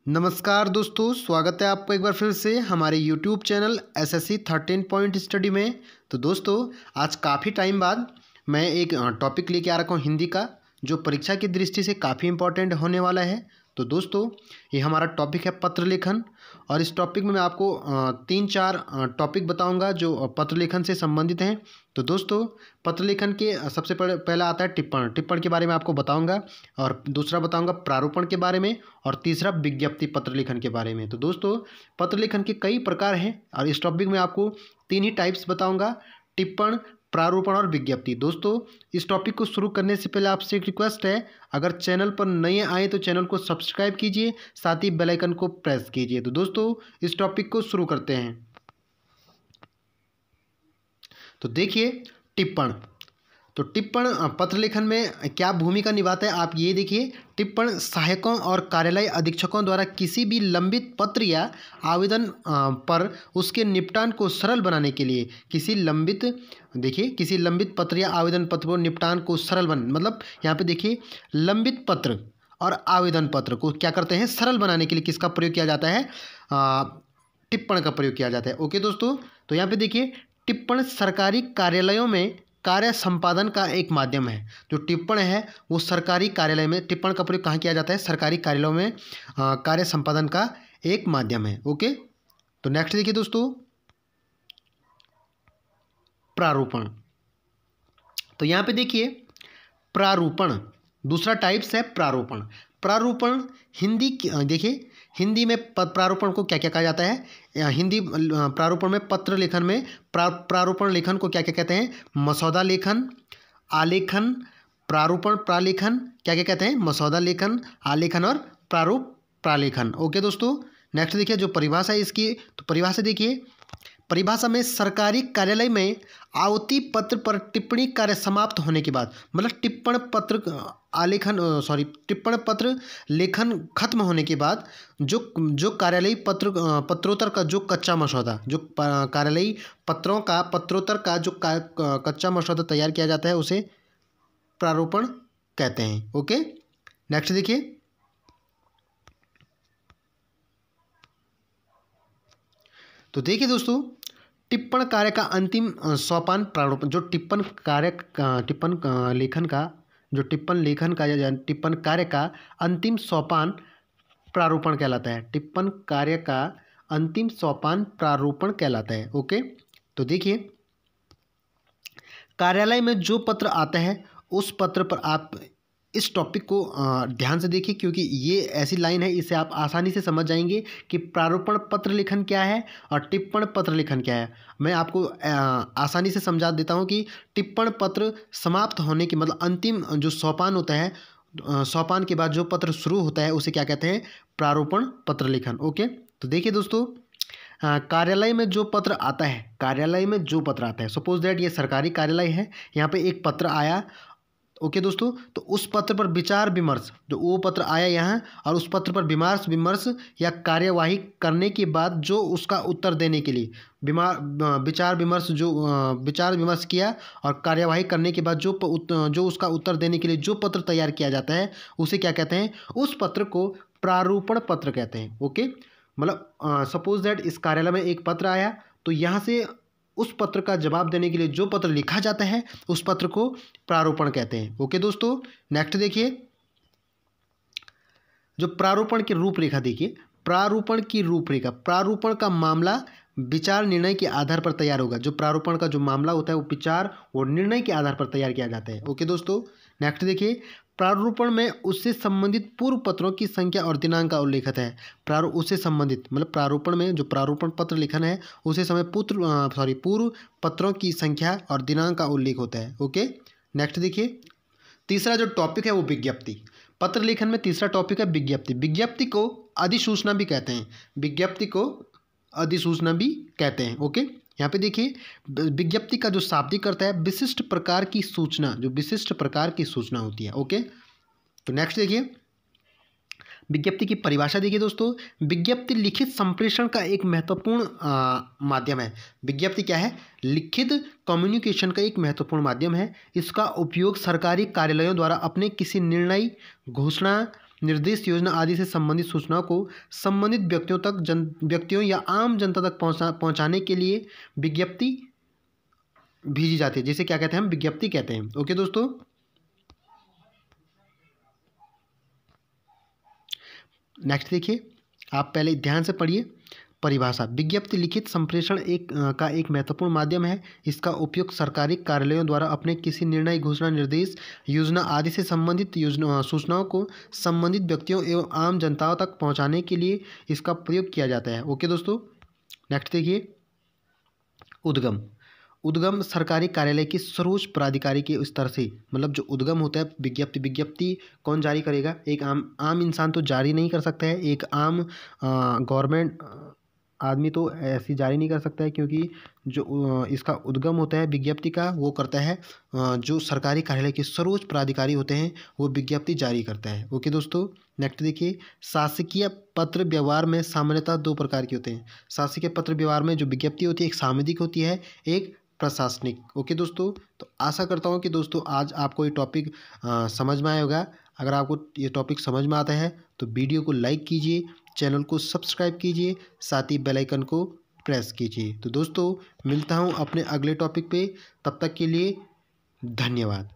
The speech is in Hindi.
नमस्कार दोस्तों, स्वागत है आपको एक बार फिर से हमारे YouTube channel SSC 13 point study में। तो दोस्तों, आज काफ़ी टाइम बाद मैं एक टॉपिक लेके आ रखा हूँ हिंदी का, जो परीक्षा की दृष्टि से काफ़ी इम्पोर्टेंट होने वाला है। तो दोस्तों, ये हमारा टॉपिक है पत्र लेखन, और इस टॉपिक में मैं आपको 3-4 टॉपिक बताऊंगा जो पत्र लेखन से संबंधित हैं। तो दोस्तों, पत्र लेखन के सबसे पहला आता है टिप्पण के बारे में आपको बताऊंगा, और दूसरा बताऊंगा प्रारूपण के बारे में, और तीसरा विज्ञप्ति पत्र लेखन के बारे में। तो दोस्तों, पत्र लेखन के कई प्रकार हैं, और इस टॉपिक में आपको 3 ही टाइप्स बताऊंगा: टिप्पण, प्रारूपण और विज्ञप्ति। दोस्तों, इस टॉपिक को शुरू करने से पहले आपसे एक रिक्वेस्ट है, अगर चैनल पर नए आए तो चैनल को सब्सक्राइब कीजिए, साथ ही बेल आइकन को प्रेस कीजिए। तो दोस्तों, इस टॉपिक को शुरू करते हैं। तो देखिए, टिप्पण। तो टिप्पण पत्र लेखन में क्या भूमिका निभाता है, आप ये देखिए। टिप्पण सहायकों और कार्यालय अधीक्षकों द्वारा किसी भी लंबित पत्र या आवेदन पर उसके निपटान को सरल बनाने के लिए किसी लंबित पत्र या आवेदन पत्र को निपटान को सरल मतलब यहाँ पे देखिए, लंबित पत्र और आवेदन पत्र को क्या करते हैं, सरल बनाने के लिए किसका प्रयोग किया जाता है, टिप्पण का प्रयोग किया जाता है। ओके दोस्तों, तो यहाँ पे देखिए, टिप्पण सरकारी कार्यालयों में कार्य संपादन का एक माध्यम है। जो टिप्पण है वो सरकारी कार्यालय में, टिप्पण का प्रयोग कहाँ किया जाता है, सरकारी कार्यालयों में कार्य संपादन का एक माध्यम है। ओके, तो नेक्स्ट देखिए दोस्तों, प्रारूपण। तो यहाँ पे देखिए, प्रारूपण दूसरा टाइप्स है प्रारूपण। प्रारूपण देखिए, हिंदी में प्रारूपण को क्या क्या कहा जाता है, हिंदी प्रारूपण में पत्र लेखन में प्रारूपण लेखन को क्या क्या कहते हैं, मसौदा लेखन, आलेखन, प्रारूपण प्रालेखन, क्या क्या कहते हैं, मसौदा लेखन, आलेखन और प्रारूप प्रालेखन। ओके दोस्तों, नेक्स्ट देखिए जो परिभाषा है इसकी। तो परिभाषा देखिए, परिभाषा में सरकारी कार्यालय में आवती पत्र पर टिप्पणी कार्य समाप्त होने के बाद, मतलब टिप्पण पत्र लेखन खत्म होने के बाद जो कार्यालयी पत्रोत्तर का जो कच्चा मसौदा, जो कार्यालयी पत्रोत्तर का जो कच्चा मसौदा तैयार किया जाता है, उसे प्रारूपण कहते हैं। ओके, नेक्स्ट देखिए। तो देखिए दोस्तों, टिप्पण कार्य का अंतिम सोपान प्रारूपण। जो टिप्पण कार्य का अंतिम सोपान प्रारूपण कहलाता है। टिप्पण कार्य का अंतिम सोपान प्रारूपण कहलाता है। ओके, तो देखिए, कार्यालय में जो पत्र आता है उस पत्र पर आप इस टॉपिक को ध्यान से देखिए, क्योंकि ये ऐसी लाइन है, इसे आप आसानी से समझ जाएंगे कि प्रारूपण पत्र लेखन क्या है और टिप्पण पत्र लेखन क्या है। मैं आपको आसानी से समझा देता हूँ कि टिप्पण पत्र समाप्त होने की, मतलब अंतिम जो सोपान होता है, सोपान के बाद जो पत्र शुरू होता है उसे क्या कहते हैं, प्रारूपण पत्र लेखन। ओके, तो देखिए दोस्तों, कार्यालय में जो पत्र आता है, सपोज दैट ये सरकारी कार्यालय है, यहाँ पे एक पत्र आया। ओके दोस्तों, तो उस पत्र पर विचार विमर्श, जो वो पत्र आया यहाँ, और उस पत्र पर विमर्श या कार्यवाही करने के बाद जो उसका उत्तर देने के लिए विचार विमर्श किया, और कार्यवाही करने के बाद जो उसका उत्तर देने के लिए जो पत्र तैयार किया जाता है, उसे क्या कहते हैं, उस पत्र को प्रारूपण पत्र कहते हैं। ओके, मतलब सपोज दैट इस कार्यालय में एक पत्र आया, तो यहाँ से उस पत्र का जवाब देने के लिए जो पत्र लिखा जाता है उस पत्र को प्रारूपण कहते हैं। ओके दोस्तों, नेक्स्ट देखिए, जो प्रारूपण की रूपरेखा देखिए। प्रारूपण का मामला विचार निर्णय के आधार पर तैयार होगा। जो प्रारूपण का जो मामला होता है वो विचार और निर्णय के आधार पर तैयार किया जाता है। ओके दोस्तों, नेक्स्ट देखिए, प्रारूपण में उससे संबंधित पूर्व पत्रों की संख्या और दिनांक का उल्लेखित है। उससे संबंधित मतलब प्रारूपण में जो प्रारूपण पत्र लेखन है, उसे समय पूर्व पत्रों की संख्या और दिनांक का उल्लेख होता है। ओके, नेक्स्ट देखिए, तीसरा जो टॉपिक है वो विज्ञप्ति। पत्र लेखन में तीसरा टॉपिक है विज्ञप्ति। विज्ञप्ति को अधिसूचना भी कहते हैं। ओके, यहाँ पे देखिए, विज्ञप्ति का जो शाब्दिक अर्थ है, विशिष्ट प्रकार की सूचना होती है। ओके, तो नेक्स्ट देखिए, विज्ञप्ति की परिभाषा देखिए दोस्तों। विज्ञप्ति लिखित संप्रेषण का एक महत्वपूर्ण माध्यम है। विज्ञप्ति क्या है, लिखित कम्युनिकेशन का एक महत्वपूर्ण माध्यम है। इसका उपयोग सरकारी कार्यालयों द्वारा अपने किसी निर्णय, घोषणा निर्देश, योजना आदि से संबंधित सूचनाओं को संबंधित व्यक्तियों या आम जनता तक पहुंचाने के लिए विज्ञप्ति भेजी जाती है, जिसे क्या कहते हैं, हम विज्ञप्ति कहते हैं। ओके दोस्तों, नेक्स्ट देखिए, आप पहले ध्यान से पढ़िए। परिभाषा: विज्ञप्ति लिखित संप्रेषण का एक महत्वपूर्ण माध्यम है। इसका उपयोग सरकारी कार्यालयों द्वारा अपने किसी निर्णय, घोषणा, निर्देश, योजना आदि से संबंधित सूचनाओं को संबंधित व्यक्तियों एवं आम जनताओं तक पहुंचाने के लिए इसका प्रयोग किया जाता है। ओके दोस्तों, नेक्स्ट देखिए। उद्गम सरकारी कार्यालय की सर्वोच्च प्राधिकारी के स्तर से, मतलब जो उद्गम होता है, विज्ञप्ति कौन जारी करेगा? एक आम इंसान तो जारी नहीं कर सकता है, एक आम गवर्नमेंट आदमी तो ऐसी जारी नहीं कर सकता है, क्योंकि जो इसका उद्गम होता है विज्ञप्ति का, वो करता है जो सरकारी कार्यालय के सर्वोच्च प्राधिकारी होते हैं, वो विज्ञप्ति जारी करता है। ओके दोस्तों, नेक्स्ट देखिए। शासकीय पत्र व्यवहार में सामान्यतः दो प्रकार के होते हैं। शासकीय पत्र व्यवहार में जो विज्ञप्ति होती है, एक सामयिक होती है, एक प्रशासनिक। ओके दोस्तों, तो आशा करता हूँ कि दोस्तों आज आपको ये टॉपिक समझ में आया होगा। अगर आपको ये टॉपिक समझ में आता है तो वीडियो को लाइक कीजिए, चैनल को सब्सक्राइब कीजिए, साथ ही बेल आइकन को प्रेस कीजिए। तो दोस्तों मिलता हूँ अपने अगले टॉपिक पे, तब तक के लिए धन्यवाद।